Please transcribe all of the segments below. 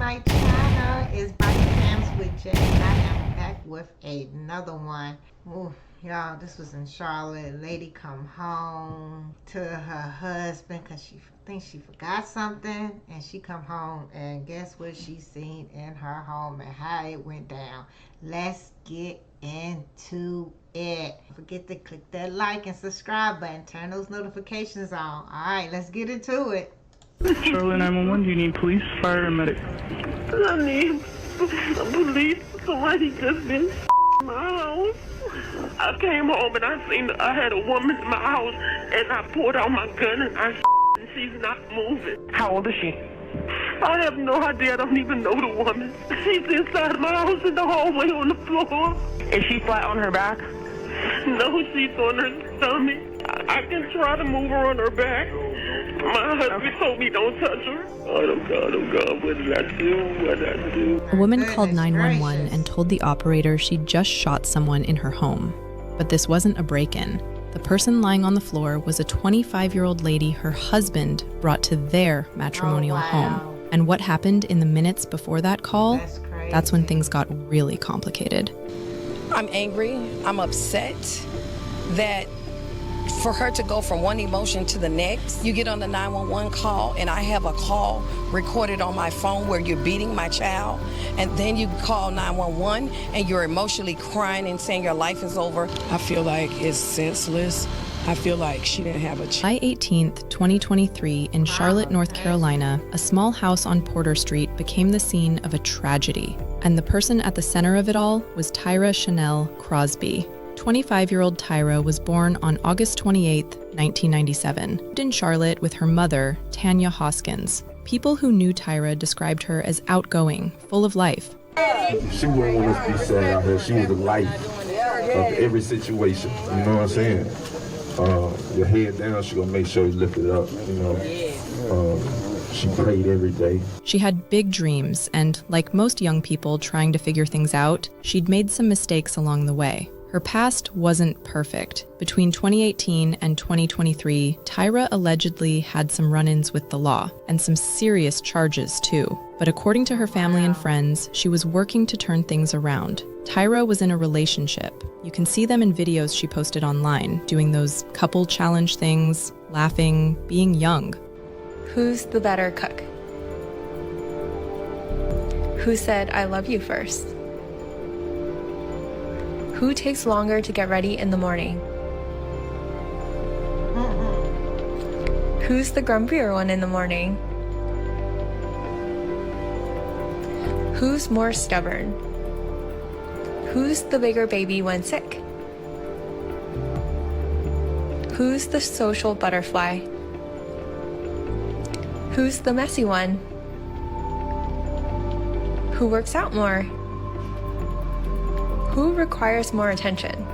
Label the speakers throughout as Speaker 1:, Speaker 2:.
Speaker 1: my channel. It's Bodycams with Jay. I am back with another one. Ooh, y'all, this was in Charlotte. A lady come home to her husband because she thinks she forgot something, and she come home and guess what she seen in her home and how it went down. Let's get into it. Don't forget to click that like and subscribe button. Turn those notifications on. Alright, let's get into it.
Speaker 2: Charlotte 911, do you need police, fire, or medic?
Speaker 3: I need police. Somebody just been in my house. I came home and I had a woman in my house, and I pulled out my gun and and she's not moving.
Speaker 2: How old is she?
Speaker 3: I have no idea. I don't even know the woman. She's inside my house in the hallway on the floor.
Speaker 2: Is she flat on her back?
Speaker 3: No, she's on her stomach. I can try to move her on her back. My husband told me don't touch her. Oh God, what did I do? What did I do?
Speaker 4: A woman called 911 and told the operator she'd just shot someone in her home. But this wasn't a break-in. The person lying on the floor was a 25-year-old lady her husband brought to their matrimonial home. And what happened in the minutes before that call, that's when things got really complicated.
Speaker 5: I'm angry, I'm upset that for her to go from one emotion to the next, you get on the 911 call and I have a call recorded on my phone where you're beating my child, and then you call 911 and you're emotionally crying and saying your life is over.
Speaker 6: I feel like it's senseless. I feel like she didn't have a chance.
Speaker 4: July 18th, 2023, in Charlotte, North Carolina, a small house on Porter Street became the scene of a tragedy. And the person at the center of it all was Tyra Chanel Crosby. 25-year-old Tyra was born on August 28, 1997, in Charlotte with her mother, Tanya Hoskins. People who knew Tyra described her as outgoing, full of life.
Speaker 7: She wouldn't want us to be sad out here. She was the light of every situation. You know what I'm saying? Your head down, she gonna make sure you lift it up. You know, she prayed every day.
Speaker 4: She had big dreams, and like most young people trying to figure things out, she'd made some mistakes along the way. Her past wasn't perfect. Between 2018 and 2023, Tyra allegedly had some run-ins with the law, and some serious charges too. But according to her family and friends, she was working to turn things around. Tyra was in a relationship. You can see them in videos she posted online, doing those couple challenge things, laughing, being young.
Speaker 8: Who's the better cook? Who said I love you first? Who takes longer to get ready in the morning? Who's the grumpier one in the morning? Who's more stubborn? Who's the bigger baby when sick? Who's the social butterfly? Who's the messy one? Who works out more? Who requires more attention?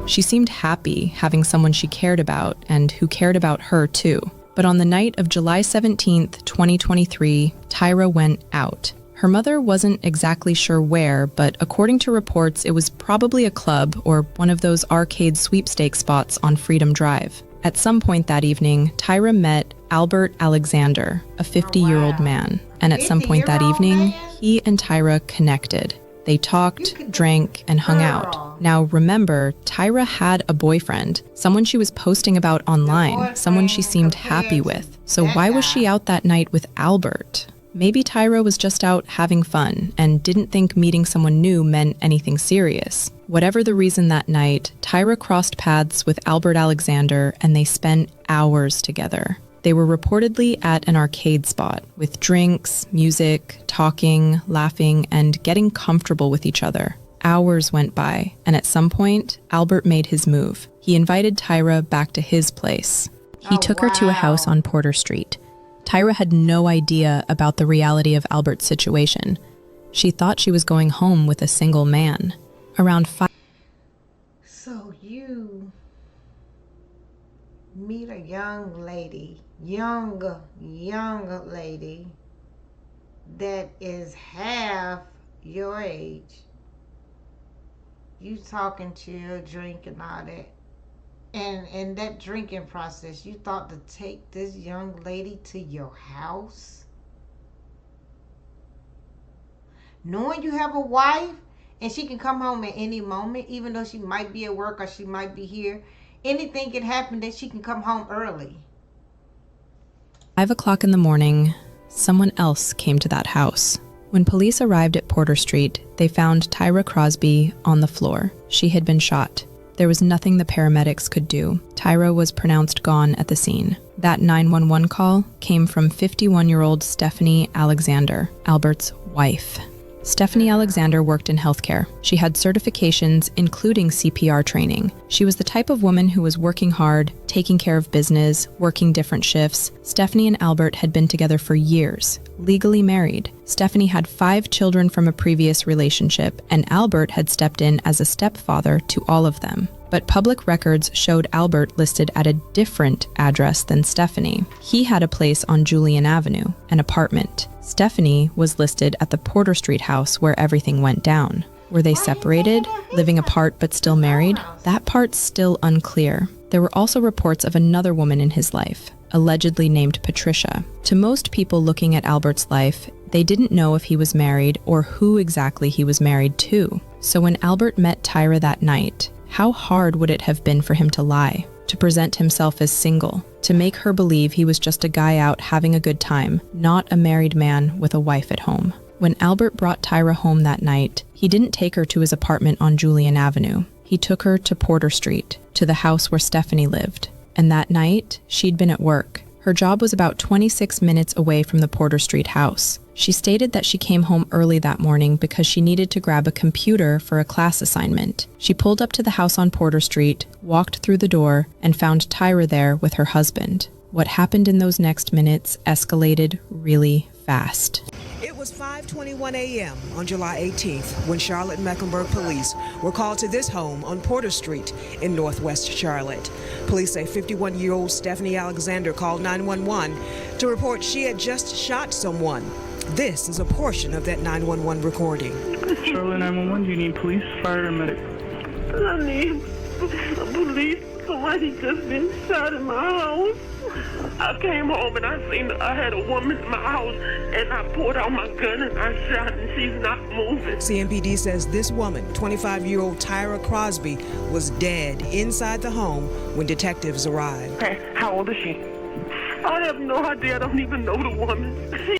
Speaker 4: She seemed happy having someone she cared about and who cared about her too. But on the night of July 17th, 2023, Tyra went out. Her mother wasn't exactly sure where, but according to reports, it was probably a club or one of those arcade sweepstakes spots on Freedom Drive. At some point that evening, Tyra met Albert Alexander, a 50-year-old man. And at some point that evening, he and Tyra connected. They talked, drank, and hung out. Now remember, Tyra had a boyfriend, someone she was posting about online, someone she seemed happy with. So why was she out that night with Albert? Maybe Tyra was just out having fun and didn't think meeting someone new meant anything serious. Whatever the reason that night, Tyra crossed paths with Albert Alexander and they spent hours together. They were reportedly at an arcade spot with drinks, music, talking, laughing, and getting comfortable with each other. Hours went by, and at some point, Albert made his move. He invited Tyra back to his place. He took her to a house on Porter Street. Tyra had no idea about the reality of Albert's situation. She thought she was going home with a single man. Around 5.
Speaker 1: So you meet a young lady, young lady that is half your age. You talking, chill, drink and all that. And in that drinking process, you thought to take this young lady to your house? knowing you have a wife and she can come home at any moment, even though she might be at work or she might be here. Anything can happen that she can come home early.
Speaker 4: 5 o'clock in the morning, someone else came to that house. When police arrived at Porter Street, they found Tyra Crosby on the floor. She had been shot. There was nothing the paramedics could do. Tyra was pronounced gone at the scene. That 911 call came from 51-year-old Stephanie Alexander, Albert's wife. Stephanie Alexander worked in healthcare. She had certifications, including CPR training. She was the type of woman who was working hard, taking care of business, working different shifts. Stephanie and Albert had been together for years, legally married. Stephanie had 5 children from a previous relationship, and Albert had stepped in as a stepfather to all of them. But public records showed Albert listed at a different address than Stephanie. He had a place on Julian Avenue, an apartment. Stephanie was listed at the Porter Street house where everything went down. Were they separated, living apart but still married? That part's still unclear. There were also reports of another woman in his life, allegedly named Patricia. To most people looking at Albert's life, they didn't know if he was married or who exactly he was married to. So when Albert met Tyra that night, how hard would it have been for him to lie, to present himself as single, to make her believe he was just a guy out having a good time, not a married man with a wife at home? When Albert brought Tyra home that night, he didn't take her to his apartment on Julian Avenue. He took her to Porter Street, to the house where Stephanie lived. And that night, she'd been at work. Her job was about 26 minutes away from the Porter Street house. She stated that she came home early that morning because she needed to grab a computer for a class assignment. She pulled up to the house on Porter Street, walked through the door, and found Tyra there with her husband. What happened in those next minutes escalated really fast.
Speaker 6: It was 5:21 a.m. on July 18th when Charlotte Mecklenburg police were called to this home on Porter Street in Northwest Charlotte. Police say 51-year-old Stephanie Alexander called 911 to report she had just shot someone. This is a portion of that 911 recording.
Speaker 2: Charlotte 911, do you need police, fire, or medic?
Speaker 3: I need police. Somebody just been shot in my house. I came home and I had a woman in my house, and I pulled out my gun and I shot, and she's not moving.
Speaker 6: CMPD says this woman, 25-year-old Tyra Crosby, was dead inside the home when detectives arrived.
Speaker 2: Okay, how old is she?
Speaker 3: I have no idea. I don't even know the woman.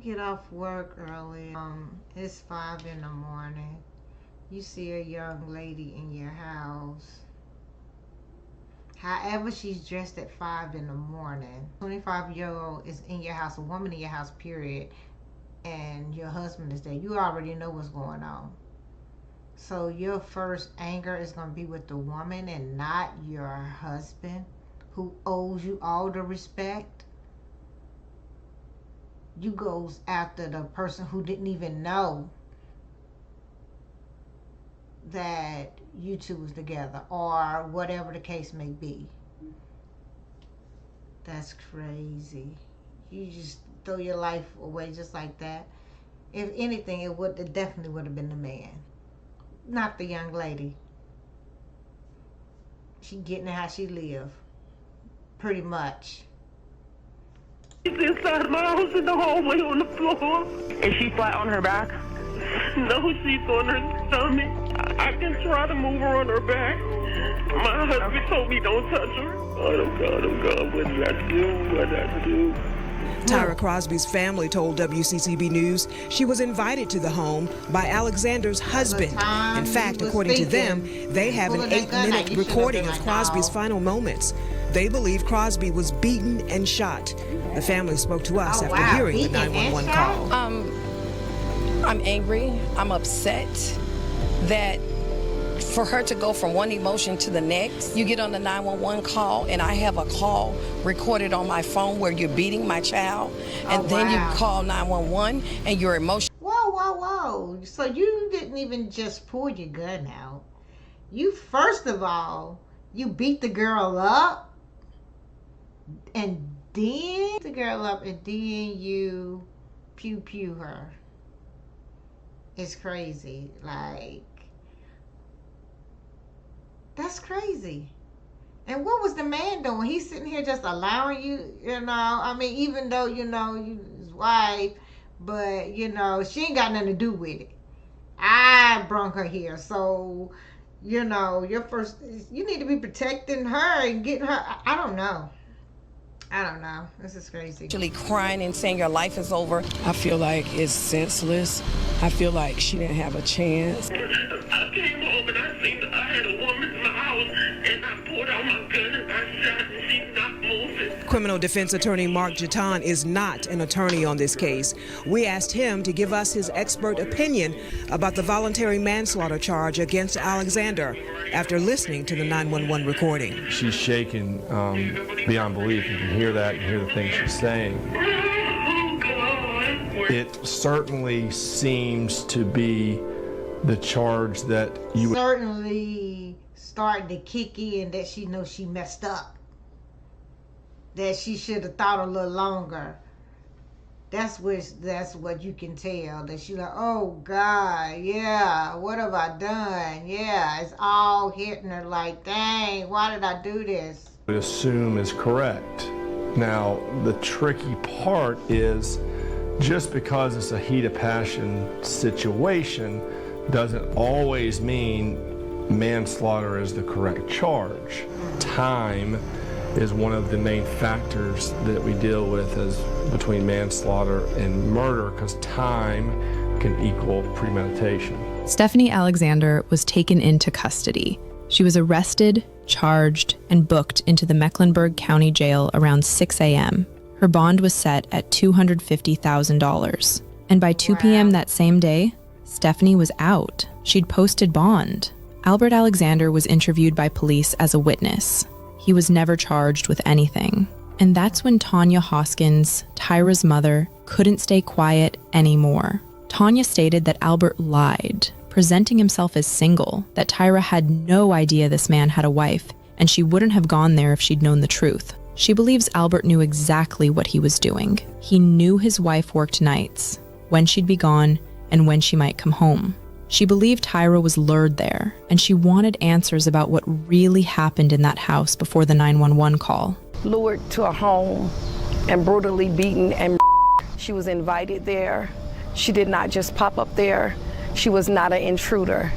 Speaker 1: Get off work early. It's 5 in the morning. You see a young lady in your house. However she's dressed at 5 in the morning. 25-year-old is in your house, a woman in your house, period. And your husband is there. You already know what's going on. So your first anger is going to be with the woman and not your husband, who owes you all the respect. You goes after the person who didn't even know that you two was together, or whatever the case may be. That's crazy. You just throw your life away just like that. If anything, it definitely would have been the man, not the young lady. She getting how she live, pretty much.
Speaker 3: She's inside my house in the hallway on the floor.
Speaker 2: Is she flat on her back?
Speaker 3: No, she's on her stomach. I can try to move her on her back. My husband told me don't touch her. Oh God, what did I do? What did I do?
Speaker 6: Tyra Crosby's family told WCCB News she was invited to the home by Alexander's husband. In fact, according to them, they have an 8-minute recording of Crosby's final moments. They believe Crosby was beaten and shot. The family spoke to us after hearing the 911 call.
Speaker 5: I'm angry. I'm upset that for her to go from one emotion to the next. You get on the 911 call, and I have a call recorded on my phone where you're beating my child, and then you call 911 and your emotion.
Speaker 1: Whoa. So you didn't even just pull your gun out. You, first of all, you beat the girl up, and then you pew her. It's crazy. Like, that's crazy. And what was the man doing? He's sitting here just allowing you, I mean, even though, you his wife, but you know, she ain't got nothing to do with it. I brung her here, so you know, you need to be protecting her and getting her. I don't know. This is crazy.
Speaker 5: Actually crying and saying your life is over.
Speaker 6: I feel like it's senseless. I feel like she didn't have a chance.
Speaker 3: I came home and I seen I had a woman in my house, and I pulled out my gun and I shot, and she's not moving.
Speaker 6: Criminal defense attorney Mark Jatan is not an attorney on this case. We asked him to give us his expert opinion about the voluntary manslaughter charge against Alexander after listening to the 911 recording.
Speaker 9: She's shaken beyond belief. You can hear that, you hear the things she's saying. It certainly seems to be the charge that you
Speaker 1: certainly starting to kick in, that she knows she messed up, that she should have thought a little longer. That's what you can tell, that she like, oh God, yeah, what have I done? Yeah, it's all hitting her like, dang, why did I do this?
Speaker 9: would assume is correct. Now, the tricky part is just because it's a heat of passion situation doesn't always mean manslaughter is the correct charge. Time is one of the main factors that we deal with as between manslaughter and murder, because time can equal premeditation.
Speaker 4: Stephanie Alexander was taken into custody. She was arrested, charged, and booked into the Mecklenburg County Jail around 6 a.m. Her bond was set at $250,000. And by 2 p.m. that same day, Stephanie was out. She'd posted bond. Albert Alexander was interviewed by police as a witness. He was never charged with anything. And that's when Tanya Hoskins, Tyra's mother, couldn't stay quiet anymore. Tanya stated that Albert lied, presenting himself as single, that Tyra had no idea this man had a wife, and she wouldn't have gone there if she'd known the truth. She believes Albert knew exactly what he was doing. He knew his wife worked nights, when she'd be gone, and when she might come home. She believed Tyra was lured there, and she wanted answers about what really happened in that house before the 911 call.
Speaker 5: Lured to a home and brutally beaten, and she was invited there. She did not just pop up there. She was not an intruder.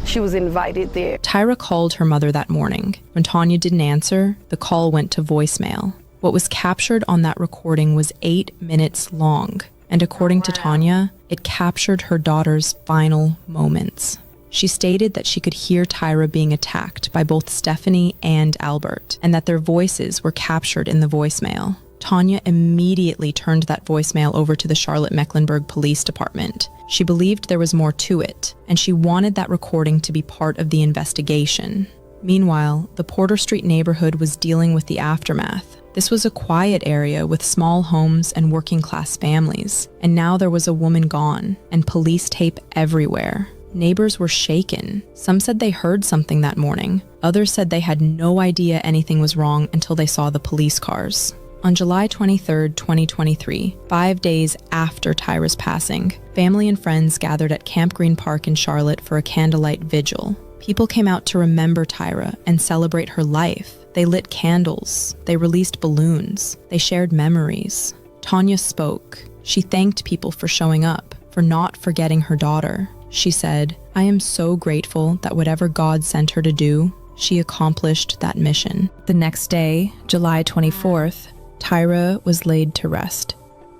Speaker 5: She was invited there.
Speaker 4: Tyra called her mother that morning. When Tanya didn't answer, the call went to voicemail. What was captured on that recording was 8 minutes long, and according to Tanya, it captured her daughter's final moments. She stated that she could hear Tyra being attacked by both Stephanie and Albert, and that their voices were captured in the voicemail. Tanya immediately turned that voicemail over to the Charlotte-Mecklenburg Police Department. She believed there was more to it, and she wanted that recording to be part of the investigation. Meanwhile, the Porter Street neighborhood was dealing with the aftermath. This was a quiet area with small homes and working-class families, and now there was a woman gone, and police tape everywhere. Neighbors were shaken. Some said they heard something that morning. Others said they had no idea anything was wrong until they saw the police cars. On July 23, 2023, 5 days after Tyra's passing, family and friends gathered at Camp Green Park in Charlotte for a candlelight vigil. People came out to remember Tyra and celebrate her life. They lit candles. They released balloons. They shared memories. Tanya spoke. She thanked people for showing up, for not forgetting her daughter. She said, "I am so grateful that whatever God sent her to do, she accomplished that mission." The next day, July 24th, Tyra was laid to rest.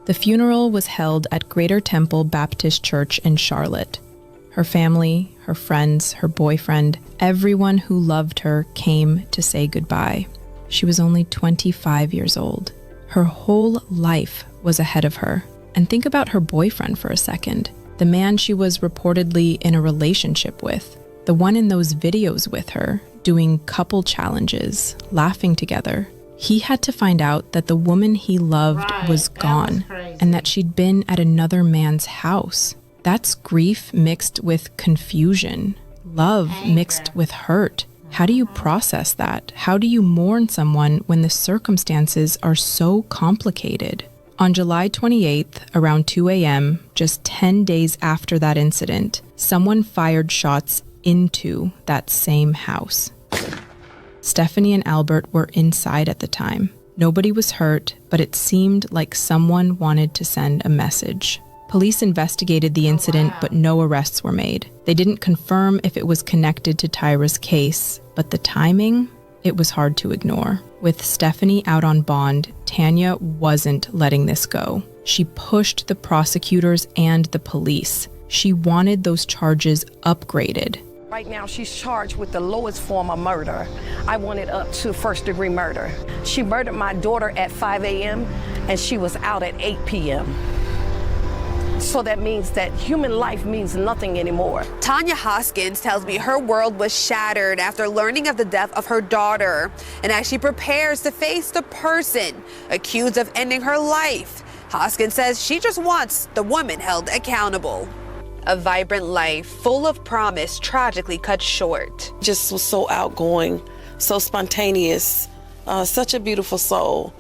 Speaker 4: The funeral was held at Greater Temple Baptist Church in Charlotte. Her family, her friends, her boyfriend, everyone who loved her came to say goodbye. She was only 25 years old. Her whole life was ahead of her. And think about her boyfriend for a second. The man she was reportedly in a relationship with. The one in those videos with her, doing couple challenges, laughing together. He had to find out that the woman he loved was gone, and that she'd been at another man's house. That's grief mixed with confusion, love mixed with hurt. How do you process that? How do you mourn someone when the circumstances are so complicated? On July 28th, around 2 a.m., just 10 days after that incident, someone fired shots into that same house. Stephanie and Albert were inside at the time. Nobody was hurt, but it seemed like someone wanted to send a message. Police investigated the incident, but no arrests were made. They didn't confirm if it was connected to Tyra's case, but the timing, it was hard to ignore. With Stephanie out on bond, Tanya wasn't letting this go. She pushed the prosecutors and the police. She wanted those charges upgraded.
Speaker 5: Right now, she's charged with the lowest form of murder. I want it up to first-degree murder. She murdered my daughter at 5 a.m., and she was out at 8 p.m. So that means that human life means nothing anymore.
Speaker 10: Tanya Hoskins tells me her world was shattered after learning of the death of her daughter. And as she prepares to face the person accused of ending her life, Hoskins says she just wants the woman held accountable. A vibrant life full of promise tragically cut short.
Speaker 3: Just was so outgoing, so spontaneous, such a beautiful soul.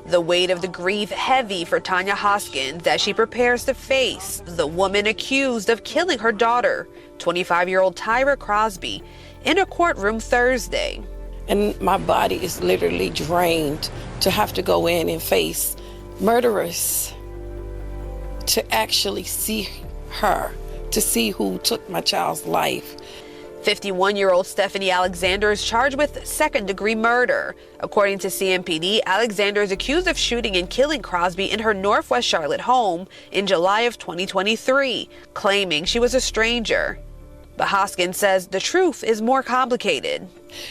Speaker 10: The weight of the grief heavy for Tanya Hoskins as she prepares to face the woman accused of killing her daughter, 25-year-old Tyra Crosby, in a courtroom Thursday.
Speaker 3: And my body is literally drained to have to go in and face murderers, to actually see her, to see who took my child's life.
Speaker 10: 51-year-old Stephanie Alexander is charged with second-degree murder. According to CMPD, Alexander is accused of shooting and killing Crosby in her Northwest Charlotte home in July of 2023, claiming she was a stranger. But Hoskins says the truth is more complicated.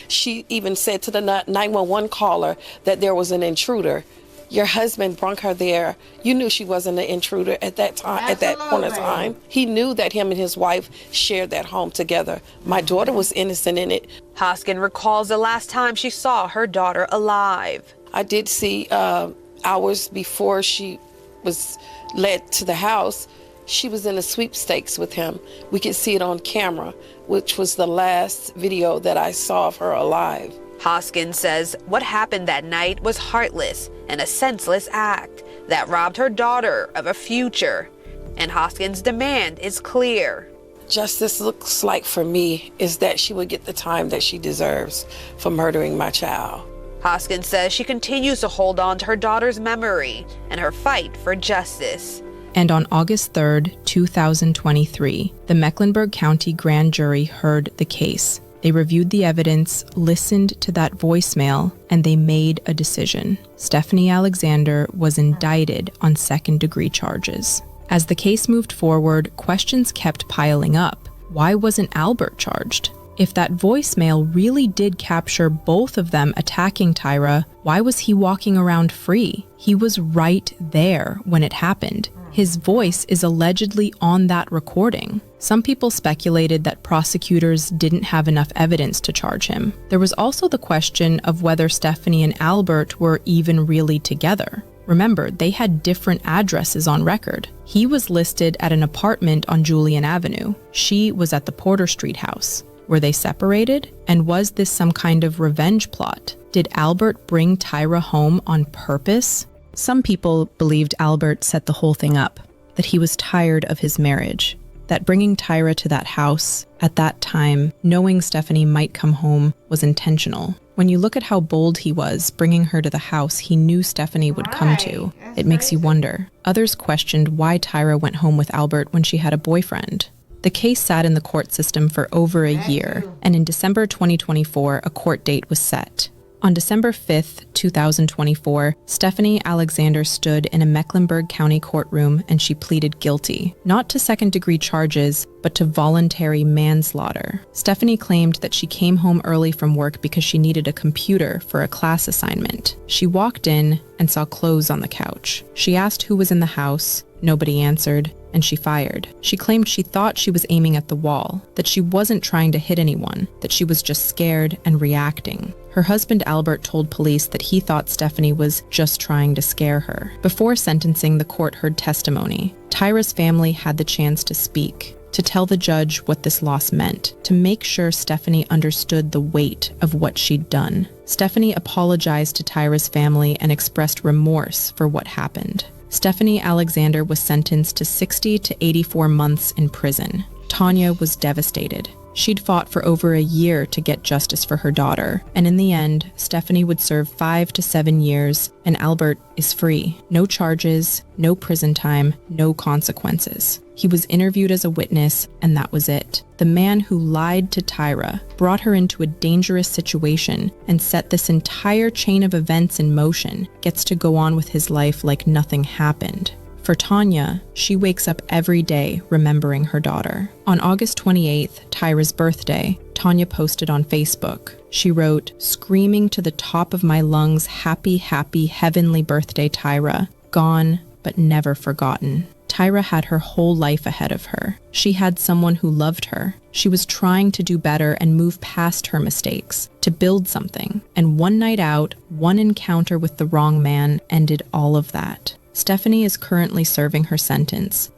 Speaker 3: She even said to the 911 caller that there was an intruder. Your husband brought her there. You knew she wasn't an intruder at that time. At that point in time, he knew that him and his wife shared that home together. My daughter was innocent in it.
Speaker 10: Hoskins recalls the last time she saw her daughter alive.
Speaker 3: I did see hours before she was led to the house, she was in a sweepstakes with him. We could see it on camera, which was the last video that I saw of her alive.
Speaker 10: Hoskins says what happened that night was heartless and a senseless act that robbed her daughter of a future. And Hoskins' demand is clear.
Speaker 3: Justice looks like for me is that she would get the time that she deserves for murdering my child.
Speaker 10: Hoskins says she continues to hold on to her daughter's memory and her fight for justice.
Speaker 4: And on August 3rd, 2023, the Mecklenburg County Grand Jury heard the case. They reviewed the evidence, listened to that voicemail, and they made a decision. Stephanie Alexander was indicted on second-degree charges. As the case moved forward, questions kept piling up. Why wasn't Albert charged? If that voicemail really did capture both of them attacking Tyra, why was he walking around free? He was right there when it happened. His voice is allegedly on that recording. Some people speculated that prosecutors didn't have enough evidence to charge him. There was also the question of whether Stephanie and Albert were even really together. Remember, they had different addresses on record. He was listed at an apartment on Julian Avenue. She was at the Porter Street house. Were they separated? And was this some kind of revenge plot? Did Albert bring Tyra home on purpose? Some people believed Albert set the whole thing up, that he was tired of his marriage, that bringing Tyra to that house at that time, knowing Stephanie might come home, was intentional. When you look at how bold he was bringing her to the house he knew Stephanie would come to, it makes you wonder. Others questioned why Tyra went home with Albert when she had a boyfriend. The case sat in the court system for over a year, and in December 2024, a court date was set. On December 5th, 2024, Stephanie Alexander stood in a Mecklenburg County courtroom and she pleaded guilty, not to second-degree charges, but to voluntary manslaughter. Stephanie claimed that she came home early from work because she needed a computer for a class assignment. She walked in and saw clothes on the couch. She asked who was in the house. Nobody answered, and she fired. She claimed she thought she was aiming at the wall, that she wasn't trying to hit anyone, that she was just scared and reacting. Her husband Albert told police that he thought Stephanie was just trying to scare her. Before sentencing, the court heard testimony. Tyra's family had the chance to speak, to tell the judge what this loss meant, to make sure Stephanie understood the weight of what she'd done. Stephanie apologized to Tyra's family and expressed remorse for what happened. Stephanie Alexander was sentenced to 60 to 84 months in prison. Tanya was devastated. She'd fought for over a year to get justice for her daughter, and in the end, Stephanie would serve 5 to 7 years, and Albert is free. No charges, no prison time, no consequences. He was interviewed as a witness, and that was it. The man who lied to Tyra, brought her into a dangerous situation, and set this entire chain of events in motion, gets to go on with his life like nothing happened. For Tanya, she wakes up every day remembering her daughter. On August 28th, Tyra's birthday, Tanya posted on Facebook. She wrote, "Screaming to the top of my lungs, happy, happy, heavenly birthday, Tyra. Gone, but never forgotten." Tyra had her whole life ahead of her. She had someone who loved her. She was trying to do better and move past her mistakes, to build something. And one night out, one encounter with the wrong man ended all of that. Stephanie is currently serving her sentence.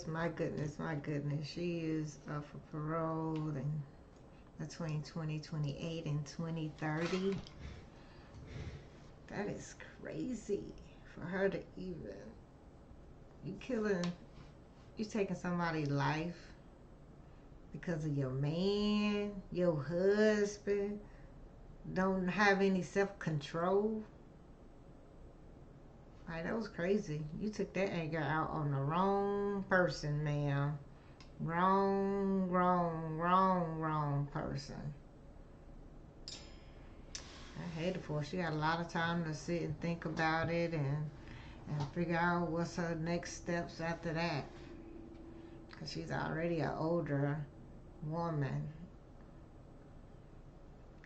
Speaker 1: My goodness. She is up for parole in between 2028 and 2030. That is crazy for her to even... You taking somebody's life because of your man, your husband, don't have any self-control. Like, that was crazy. You took that anger out on the wrong person, ma'am. Wrong person. I hate it for her. She got a lot of time to sit and think about it and figure out what's her next steps after that. Because she's already an older woman.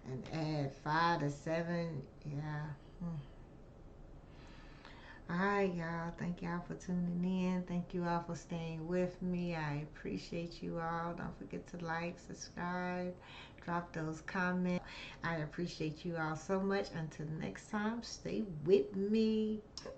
Speaker 1: And add 5 to 7, yeah. Alright, y'all. Thank y'all for tuning in. Thank you all for staying with me. I appreciate you all. Don't forget to like, subscribe, drop those comments. I appreciate you all so much. Until next time, stay with me.